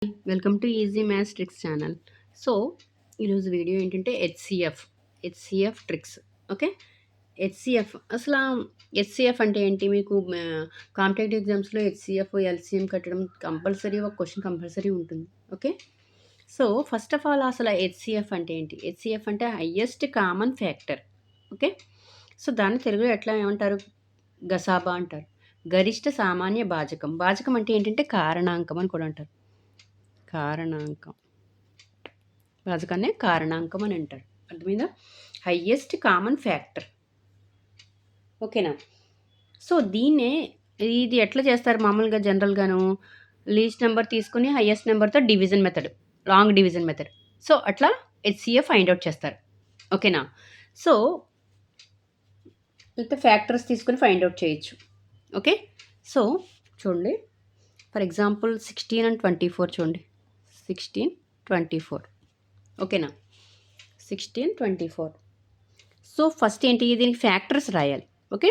Welcome to easy maths tricks channel. So, ఈరోజు video ఏంటంటే HCF tricks. Okay. అసలు HCF అంటే ఏంటి? మీకు కాంపిటేటివ్ ఎగ్జామ్స్లో హెచ్సిఎఫ్ ఎల్సిఎం కట్టడం కంపల్సరీ, ఒక క్వశ్చన్ కంపల్సరీ ఉంటుంది. Okay. So first of all అసలు హెచ్సిఎఫ్ అంటే ఏంటి? హెచ్సిఎఫ్ అంటే highest common factor. Okay. So దాన్ని తెలుగులో ఎట్లా ఏమంటారు? గసాబా అంటారు. గరిష్ట సామాన్య భాజకం. భాజకం అంటే ఏంటంటే కారణాంకం అని కూడా అంటారు. కారణాంకం. భాజకాన్నే కారణాంకం అని అంటారు. అర్థమైందా? Highest common factor. ఓకేనా? సో దీన్నే ఇది ఎట్లా చేస్తారు మామూలుగా జనరల్గాను? లీస్ట్ నెంబర్ తీసుకుని హయ్యెస్ట్ నెంబర్తో division method, long division method. So అట్లా హెచ్సిఎఫ్ ఫైండ్ అవుట్ చేస్తారు. ఓకేనా? సో ఇంత ఫ్యాక్టర్స్ తీసుకుని ఫైండ్ అవుట్ చేయొచ్చు. ఓకే. సో చూడండి, ఫర్ ఎగ్జాంపుల్ 16 and 24 చూడండి. 16, 24. ఓకేనా? 16, 24. సో ఫస్ట్ ఏంటి? దీనికి ఫ్యాక్టర్స్ రాయాలి. Okay.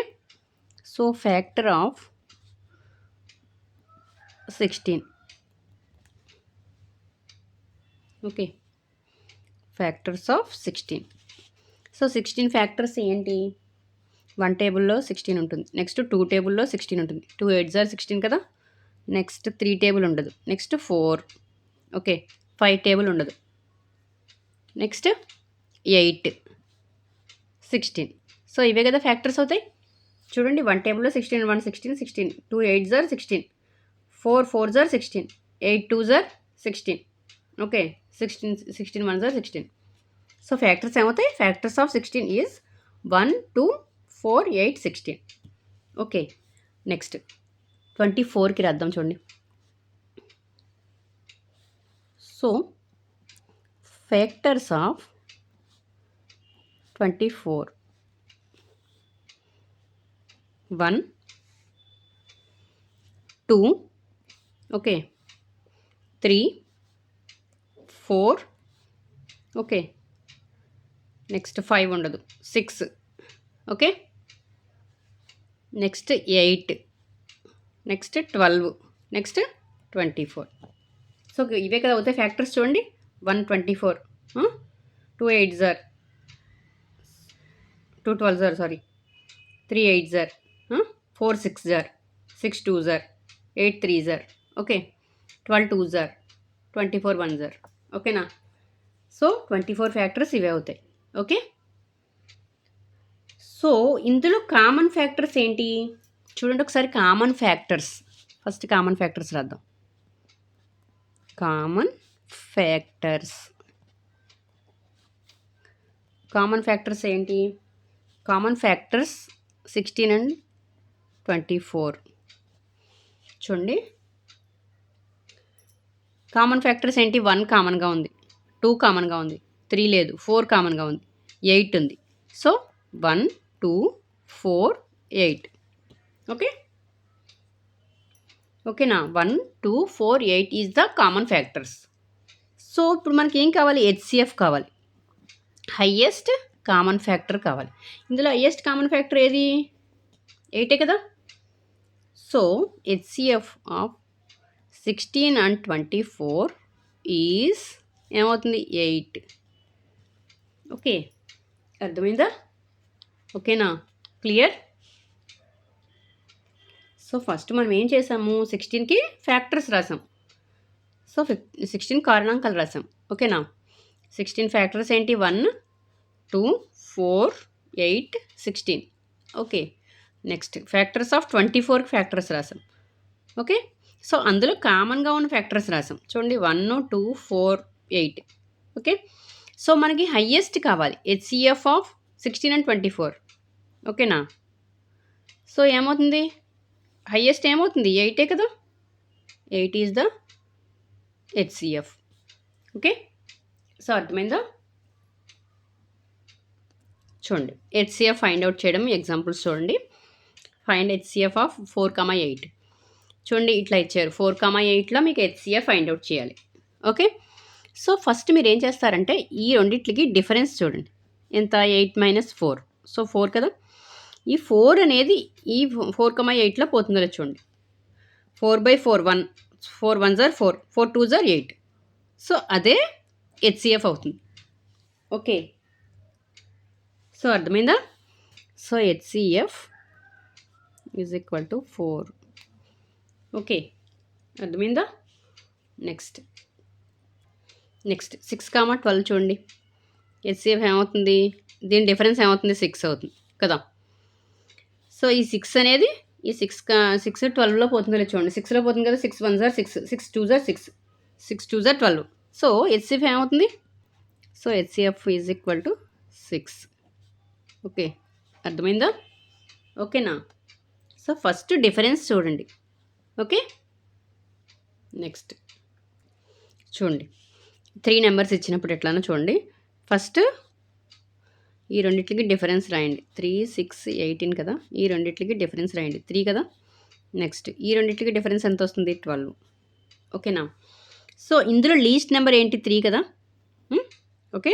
So factor of 16. Okay. Factors of 16. So 16 factors ఏంటి? 1 టేబుల్లో 16 ఉంటుంది. నెక్స్ట్ 2 టేబుల్లో 16 ఉంటుంది. 2 8s are 16 కదా. నెక్స్ట్ 3 టేబుల్ ఉండదు. నెక్స్ట్ 4. ఓకే. 5 టేబుల్ ఉండదు. నెక్స్ట్ 8, 16. సో ఇవే కదా ఫ్యాక్టర్స్ అవుతాయి. చూడండి, 1 టేబుల్లో 16, 1 16, 16, 2 8s are 16, 4 4s are 16, 8 2s are 16. Okay. 16 1s are 16. So factors ఏమవుతాయి? Factors of 16 is 1 2 4 8 16. Okay. Next 24కి రాద్దాం చూడండి. So factors of 24, 1 2, okay, 3 4, okay, next 5 ఉండదు, 6, okay, next 8, next 12, next 24. So ఇవే కదా అవుతాయి ఫ్యాక్టర్స్. చూడండి, 1 24, 2 8s are 2 12s are, sorry, 3 8s are 4 6s are 6 2s are 8 3s are, okay, 12 2s are 24 1s are. ఓకేనా? So 24 factors ఇవే అవుతాయి. Okay. So ఇందులో common factors ఏంటి చూడండి ఒకసారి. Common factors, first common factors రాద్దాం. Common factors. కామన్ ఫ్యాక్టర్స్ ఏంటి? Common factors 16 and 24. చూడండి, కామన్ ఫ్యాక్టర్స్ ఏంటి? 1 కామన్గా ఉంది, 2 కామన్గా ఉంది, 3 లేదు, 4 కామన్గా ఉంది, 8 ఉంది. సో 1 2 4 8. ఓకే. ఓకేనా? 1 2 4 8 is the common factors. So ఇప్పుడు మనకి ఏం కావాలి? హెచ్సిఎఫ్ కావాలి, హయ్యెస్ట్ కామన్ ఫ్యాక్టర్ కావాలి. ఇందులో హయ్యెస్ట్ కామన్ ఫ్యాక్టర్ ఏది? 8 కదా. So HCF of 16 and 24 is ఏమవుతుంది? 8. ఓకే. అర్థమైందా? ఓకేనా? క్లియర్? సో ఫస్ట్ మనం ఏం చేసాము? 16కి ఫ్యాక్టర్స్ రాసాం. సో 16 కారణాంకాలు రాసాం. ఓకేనా? 16 ఫ్యాక్టర్స్ ఏంటి? 1 2 4 8 16. ఓకే. నెక్స్ట్ ఫ్యాక్టర్స్ ఆఫ్ 24కి ఫ్యాక్టర్స్ రాసాం. ఓకే. సో అందులో కామన్గా ఉన్న ఫ్యాక్టర్స్ రాసాం. చూడండి, 1 2 4 8. ఓకే. సో మనకి హయ్యెస్ట్ కావాలి, హెచ్సిఎఫ్ ఆఫ్ 16 and 24. ఓకేనా? సో ఏమవుతుంది? హయ్యెస్ట్ ఏమవుతుంది? 8 కదా. 8 is the HCF. Okay. So అర్థమైందా? చూడండి, హెచ్సిఎఫ్ ఫైండ్ అవుట్ చేయడం ఎగ్జాంపుల్స్ చూడండి. Find HCF of 4 8. చూడండి, ఇట్లా ఇచ్చారు. 4 8లో మీకు హెచ్సిఎఫ్ ఫైండ్ అవుట్ చేయాలి. ఓకే. సో ఫస్ట్ మీరు ఏం చేస్తారంటే ఈ రెండిట్లకి డిఫరెన్స్ చూడండి. ఎంత? 8 - 4. సో 4 కదా. ఈ 4 అనేది ఈ 4 8లో పోతుందో చూడండి. 4/4 1, 4 1 ఆర్ 4, 4 2 ఆర్ 8. సో అదే హెచ్సిఎఫ్ అవుతుంది. ఓకే. సో అర్థమైందా? So HCF is equal to 4. Okay, అర్థమైందా? నెక్స్ట్ 6, 12 చూడండి. హెచ్సిఎఫ్ ఏమవుతుంది? దీని డిఫరెన్స్ ఏమవుతుంది? 6 అవుతుంది కదా. సో ఈ 6 అనేది ఈ 6 12లో పోతుందో లేదు చూడండి. 6లో పోతుంది కదా. 6 1 or 6, 6 2 are 6, 6 2 or 12. So HCF ఏమవుతుంది? So HCF is equal to 6. Okay, అర్థమైందా? ఓకేనా? సో ఫస్ట్ డిఫరెన్స్ చూడండి. ఓకే, నెక్స్ట్ చూడండి. 3 నెంబర్స్ ఇచ్చినప్పుడు ఎట్లానో చూడండి. ఫస్ట్ ఈ రెండిట్లకి డిఫరెన్స్ రాయండి. 3 6 18 కదా. ఈ రెండిట్లకి డిఫరెన్స్ రాయండి. 3 కదా. నెక్స్ట్ ఈ రెండిట్లకి డిఫరెన్స్ ఎంత వస్తుంది? 12. ఓకేనా? సో ఇందులో లీస్ట్ నెంబర్ ఏంటి? 3 కదా. Okay,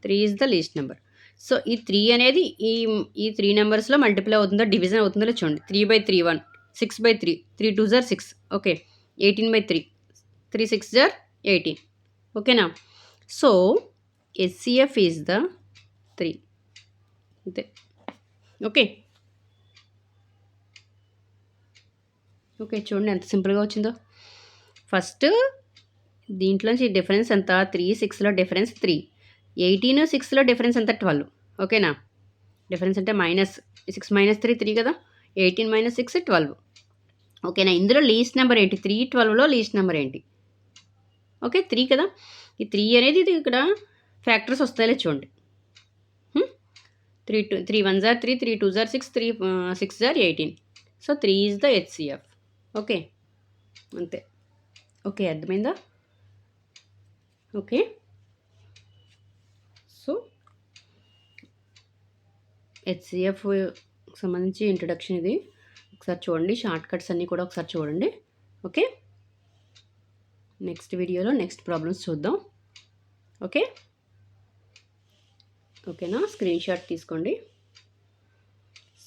3 is the least number. So ఈ 3 అనేది ఈ 3 నెంబర్స్లో మల్టిప్లై అవుతుందో డివిజన్ అవుతుందో చూడండి. 3/3 1, 6/3, 3 2 ఆర్ 6. Okay, 18/3, 3 6 are 18. ఓకేనా? So HCF is the 3. అంతే. ఓకే, ఓకే చూడండి ఎంత సింపుల్గా వచ్చిందో. ఫస్ట్ దీంట్లోంచి డిఫరెన్స్ ఎంత? 3 6లో డిఫరెన్స్ 3, 18 6లో డిఫరెన్స్ ఎంత? 12. ఓకేనా? డిఫరెన్స్ అంటే -6 -3 3 కదా. 18 - 6 12. ఓకేనా? ఇందులో లీస్ట్ నెంబర్ ఏంటి? 3 12లో లీస్ట్ నెంబర్ ఏంటి? ఓకే, 3 కదా. ఈ 3 అనేది ఇది ఇక్కడ ఫ్యాక్టర్స్ వస్తాయిలే చూడండి. 3 1 are 3, 3 2 are 6, 3 6 are 18. So 3 is the HCF. Okay, అంతే. ఓకే, అర్థమైందా? ఓకే, సో హెచ్సిఎఫ్ సంబంధించి ఇంట్రడక్షన్ ఇది. ఒకసారి చూడండి. షార్ట్ కట్స్ అన్నీ కూడా ఒకసారి చూడండి. ఓకే, నెక్స్ట్ వీడియోలో నెక్స్ట్ ప్రాబ్లమ్స్ చూద్దాం. ఓకే, ఓకేనా? స్క్రీన్ షాట్ తీసుకోండి.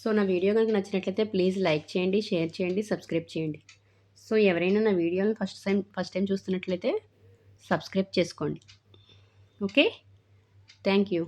సో నా వీడియో కనుక నచ్చినట్లయితే ప్లీజ్ లైక్ చేయండి, షేర్ చేయండి, సబ్స్క్రైబ్ చేయండి. సో ఎవరైనా నా వీడియోని ఫస్ట్ టైం చూస్తున్నట్లయితే సబ్స్క్రైబ్ చేసుకోండి. Okay, thank you.